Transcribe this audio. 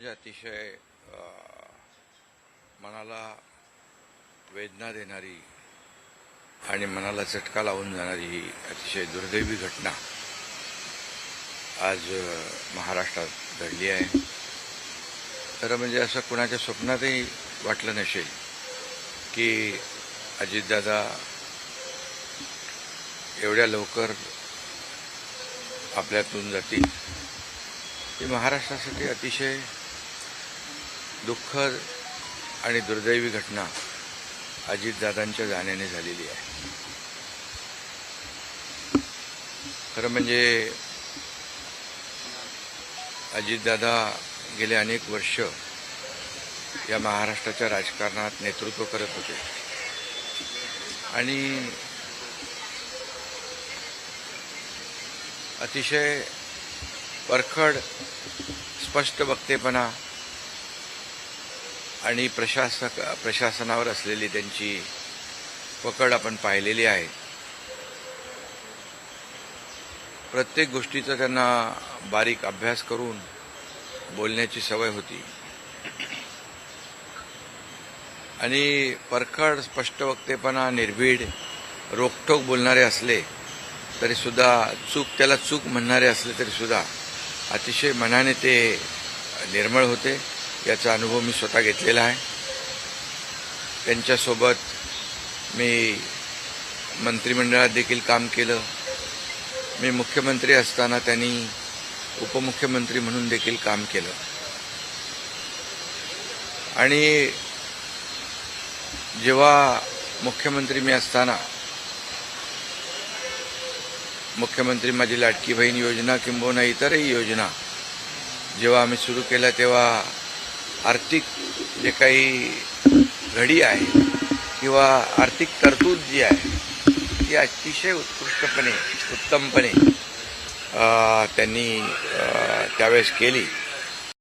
अतिशय मनाला वेदना देणारी आणि मनाला चटका लावून जाणारी ही अतिशय दुर्दैवी घटना आज महाराष्ट्रात घडली आहे. खरं म्हणजे असं कुणाच्या स्वप्नातही वाटलं नसेल की अजितदादा एवढ्या लवकर आपल्यातून जातील. ही महाराष्ट्रासाठी अतिशय दुःखद आणि दुर्दैवी घटना अजितदादांच्या जाण्याने झालेली आहे. खरं म्हणजे अजितदादा गेले अनेक वर्ष या महाराष्ट्राच्या राजकारणात नेतृत्व करत होते आणि अतिशय परखड स्पष्ट वक्तेपणा आणि प्रशासनावर असलेली त्यांची पकड आपण पाहिलेली आहे. प्रत्येक गोष्टीचा त्यांना बारीक अभ्यास करून बोलण्याची सवय होती आणि परखड स्पष्ट वक्तेपणा, निर्भीड, रोखठोक बोलणारे असले तरी सुद्धा त्याला चूक म्हणणारे असले तरी सुद्धा अतिशय मनाने ते निर्मळ होते. याचा अनुभव मी स्वतः घेतलेला आहे. त्यांच्यासोबत मी मंत्रिमंडळात देखील काम केलं. मी मुख्यमंत्री असताना त्यांनी उपमुख्यमंत्री म्हणून देखील काम केलं आणि जेव्हा मुख्यमंत्री मी असताना मुख्यमंत्री माझी लाडकी बहीण योजना किंबहुना इतरही योजना जेव्हा आम्ही सुरू केल्या तेव्हा आर्थिक जे काही घडी आहे किंवा आर्थिक तरतूद जी आहे ती अतिशय उत्तमपणे त्यांनी त्यावेळेस केली.